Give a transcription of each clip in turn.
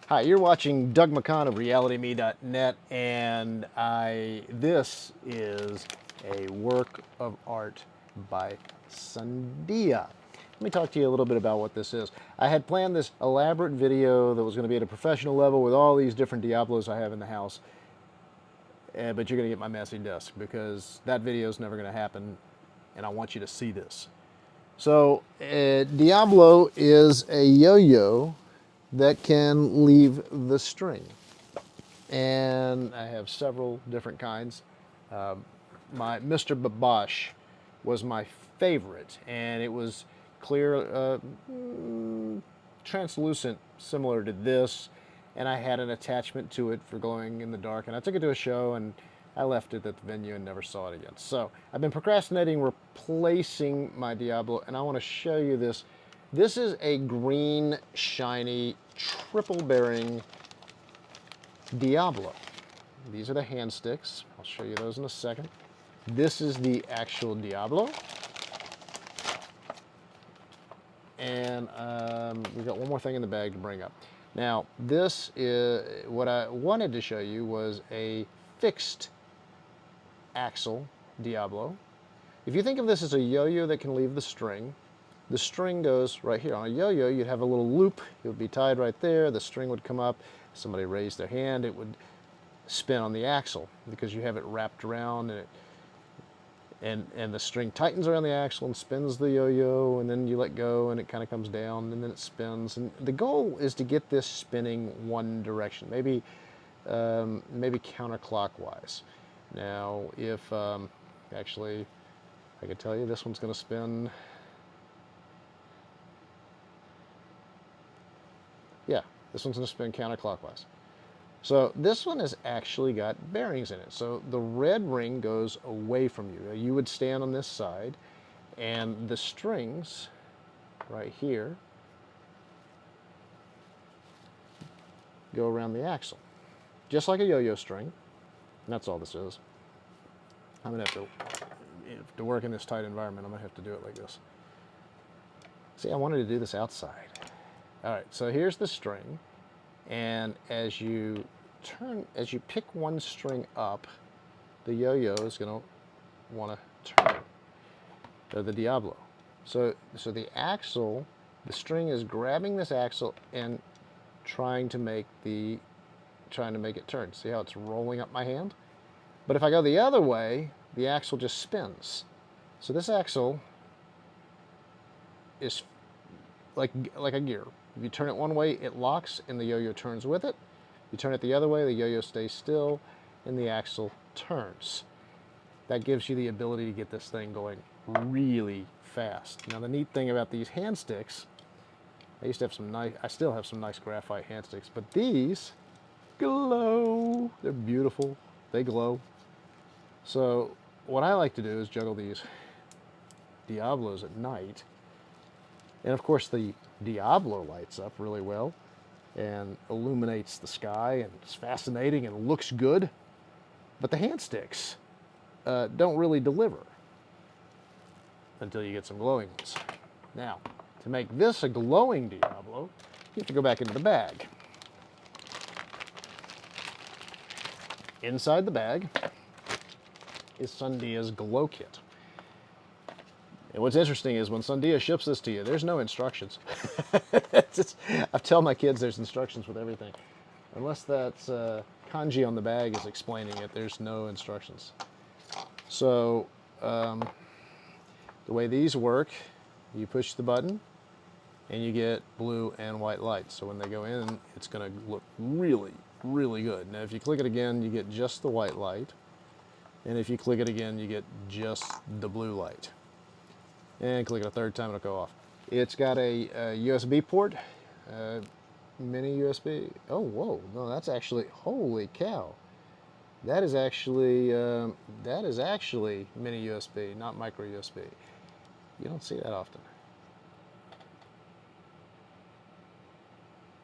Hi, you're watching Doug McCon of RealityMe.net, and this is a work of art by Sundia. Let me talk to you a little bit about what this is. I had planned this elaborate video that was going to be at a professional level with all these different Diablos I have in the house, but you're going to get my messy desk because that video is never going to happen, and I want you to see this. So, Diablo is a yo-yo that can leave the string. And I have several different kinds. My Mr. Babosh was my favorite, and it was clear, translucent, similar to this, and I had an attachment to it for glowing in the dark, and I took it to a show, and I left it at the venue and never saw it again. So I've been procrastinating replacing my Diablo, and I want to show you this. This is a green, shiny, triple bearing Diablo. These are the hand sticks. I'll show you those in a second. This is the actual Diablo. And we've got one more thing in the bag to bring up. Now, this is what I wanted to show you was a fixed axle Diablo. If you think of this as a yo-yo that can leave the string goes right here. On a yo-yo, you'd have a little loop. It would be tied right there. The string would come up. Somebody raised their hand. It would spin on the axle because you have it wrapped around, and the string tightens around the axle and spins the yo-yo, and then you let go and it kind of comes down and then it spins. And the goal is to get this spinning one direction, maybe counterclockwise. Now, if actually, I could tell you this one's going to spin. Yeah, this one's going to spin counterclockwise. So this one has actually got bearings in it. So the red ring goes away from you. You would stand on this side, and the strings right here go around the axle, just like a yo-yo string. And that's all this is. I'm gonna have to work in this tight environment. I'm gonna have to do it like this. See, I wanted to do this outside. All right, so here's the string. And as you pick one string up, the yo-yo is going to want to turn, or the Diablo. So the axle, the string is grabbing this axle and trying to make it turn. See how it's rolling up my hand? But if I go the other way, the axle just spins. So this axle is like a gear. If you turn it one way, it locks and the yo-yo turns with it. You turn it the other way, the yo-yo stays still and the axle turns. That gives you the ability to get this thing going really fast. Now, the neat thing about these hand sticks, I still have some nice graphite hand sticks, but these glow. They're beautiful. They glow. So what I like to do is juggle these Diablos at night. And of course, the Diablo lights up really well and illuminates the sky, and it's fascinating and looks good. But the hand sticks don't really deliver until you get some glowing ones. Now, to make this a glowing Diablo, you have to go back into the bag. Inside the bag is Sundia's glow kit. And what's interesting is when Sundia ships this to you, there's no instructions. I tell my kids there's instructions with everything. Unless that's kanji on the bag is explaining it, there's no instructions. So the way these work, you push the button and you get blue and white lights. So when they go in, it's going to look really, really good. Now if you click it again, you get just the white light. And if you click it again, you get just the blue light. And click it a third time, it'll go off. It's got a USB port, mini USB. Oh, whoa, no, that's actually, holy cow. That is actually mini USB, not micro USB. You don't see that often.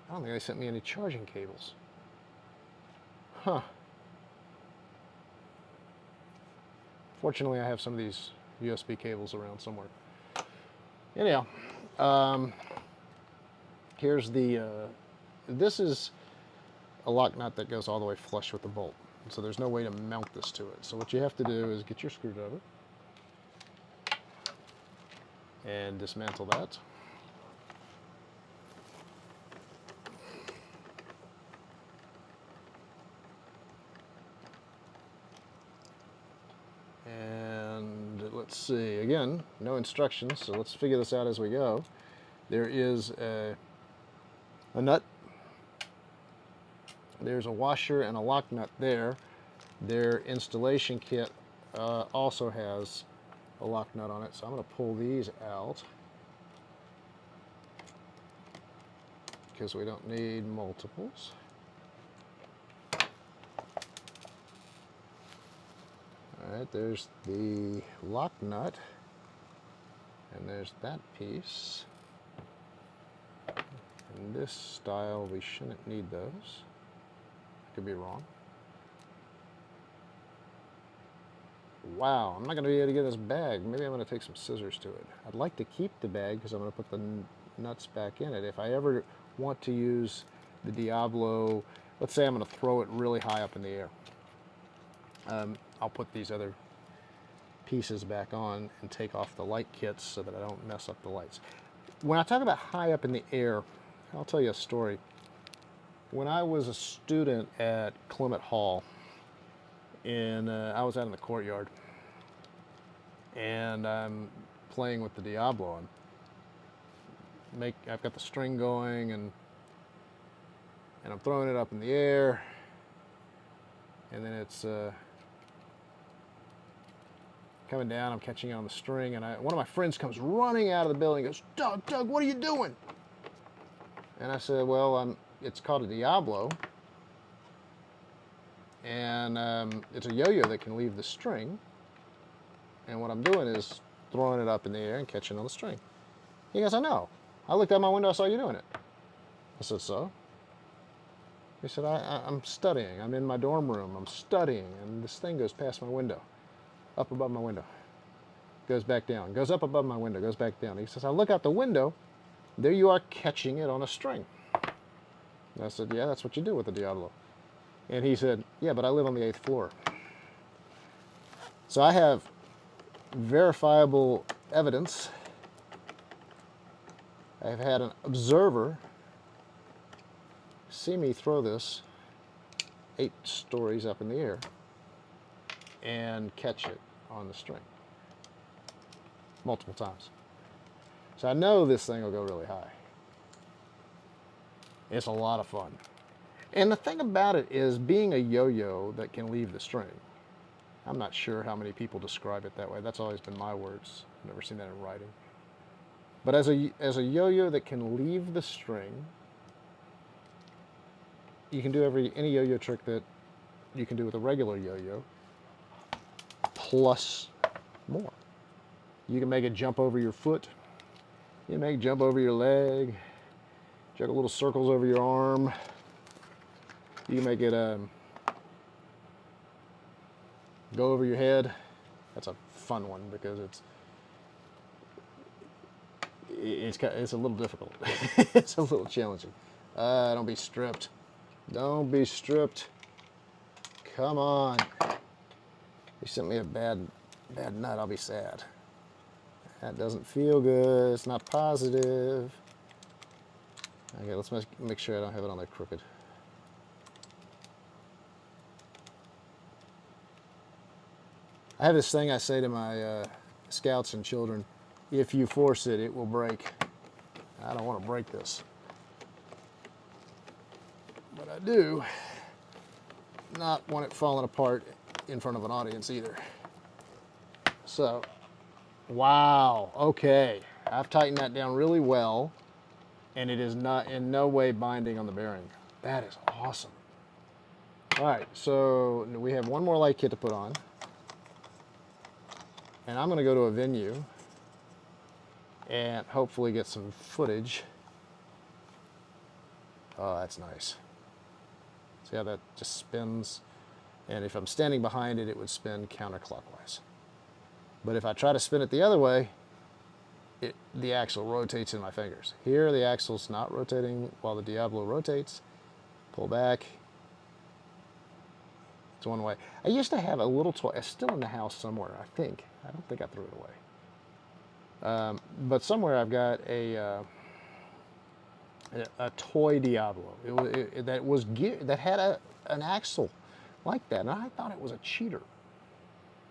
I don't think they sent me any charging cables. Huh. Fortunately, I have some of these USB cables around somewhere. Anyhow, here's the, this is a lock nut that goes all the way flush with the bolt. So there's no way to mount this to it. So what you have to do is get your screwdriver and dismantle that. And let's see, again, no instructions, so let's figure this out as we go. There is a nut. There's a washer and a lock nut there. Their installation kit also has a lock nut on it, so I'm going to pull these out because we don't need multiples. All right, there's the lock nut, and there's that piece. In this style, we shouldn't need those. Could be wrong. Wow, I'm not going to be able to get this bag. Maybe I'm going to take some scissors to it. I'd like to keep the bag because I'm going to put the nuts back in it. If I ever want to use the Diablo, let's say I'm going to throw it really high up in the air. I'll put these other pieces back on and take off the light kits so that I don't mess up the lights. When I talk about high up in the air, I'll tell you a story. When I was a student at Clement Hall, I was out in the courtyard, and I'm playing with the Diablo. I've got the string going, and I'm throwing it up in the air, and then it's coming down. I'm catching it on the string, and one of my friends comes running out of the building and goes, Doug, what are you doing? And I said, well, it's called a Diablo, and it's a yo-yo that can leave the string, and what I'm doing is throwing it up in the air and catching on the string. He goes, I know. I looked out my window, I saw you doing it. I said, so? He said, I'm studying. I'm in my dorm room. I'm studying, and this thing goes past my window, up above my window, goes back down, goes up above my window, goes back down. He says, I look out the window, there you are catching it on a string. And I said, yeah, that's what you do with the Diablo. And he said, yeah, but I live on the 8th floor. So I have verifiable evidence. I've had an observer see me throw this 8 stories up in the air and catch it on the string multiple times. So I know this thing will go really high. It's a lot of fun. And the thing about it is, being a yo-yo that can leave the string, I'm not sure how many people describe it that way. That's always been my words. I've never seen that in writing. But as a yo-yo that can leave the string, you can do any yo-yo trick that you can do with a regular yo-yo, plus more. You can make it jump over your foot. You can make it jump over your leg. Juggle little circles over your arm. You can make it go over your head. That's a fun one because it's a little difficult. It's a little challenging. Don't be stripped. Don't be stripped. Come on. You sent me a bad nut, I'll be sad. That doesn't feel good. It's not positive. Okay, let's make sure I don't have it on there crooked. I have this thing I say to my scouts and children: if you force it, it will break. I don't want to break this, but I do not want it falling apart in front of an audience either. So, wow, okay. I've tightened that down really well, and it is not in no way binding on the bearing. That is awesome. All right, so we have one more light kit to put on, and I'm going to go to a venue and hopefully get some footage. Oh, that's nice. See how that just spins? And if I'm standing behind it, it would spin counterclockwise. But if I try to spin it the other way, the axle rotates in my fingers. Here, the axle's not rotating while the Diablo rotates. Pull back, It's one way. I used to have a little toy. It's still in the house somewhere, I think. I don't think I threw it away. But somewhere I've got a toy Diablo. That had an axle like that, and I thought it was a cheater.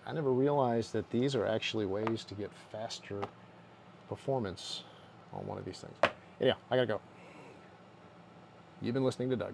I never realized that these are actually ways to get faster performance on one of these things. Anyhow, I gotta go. You've been listening to Doug.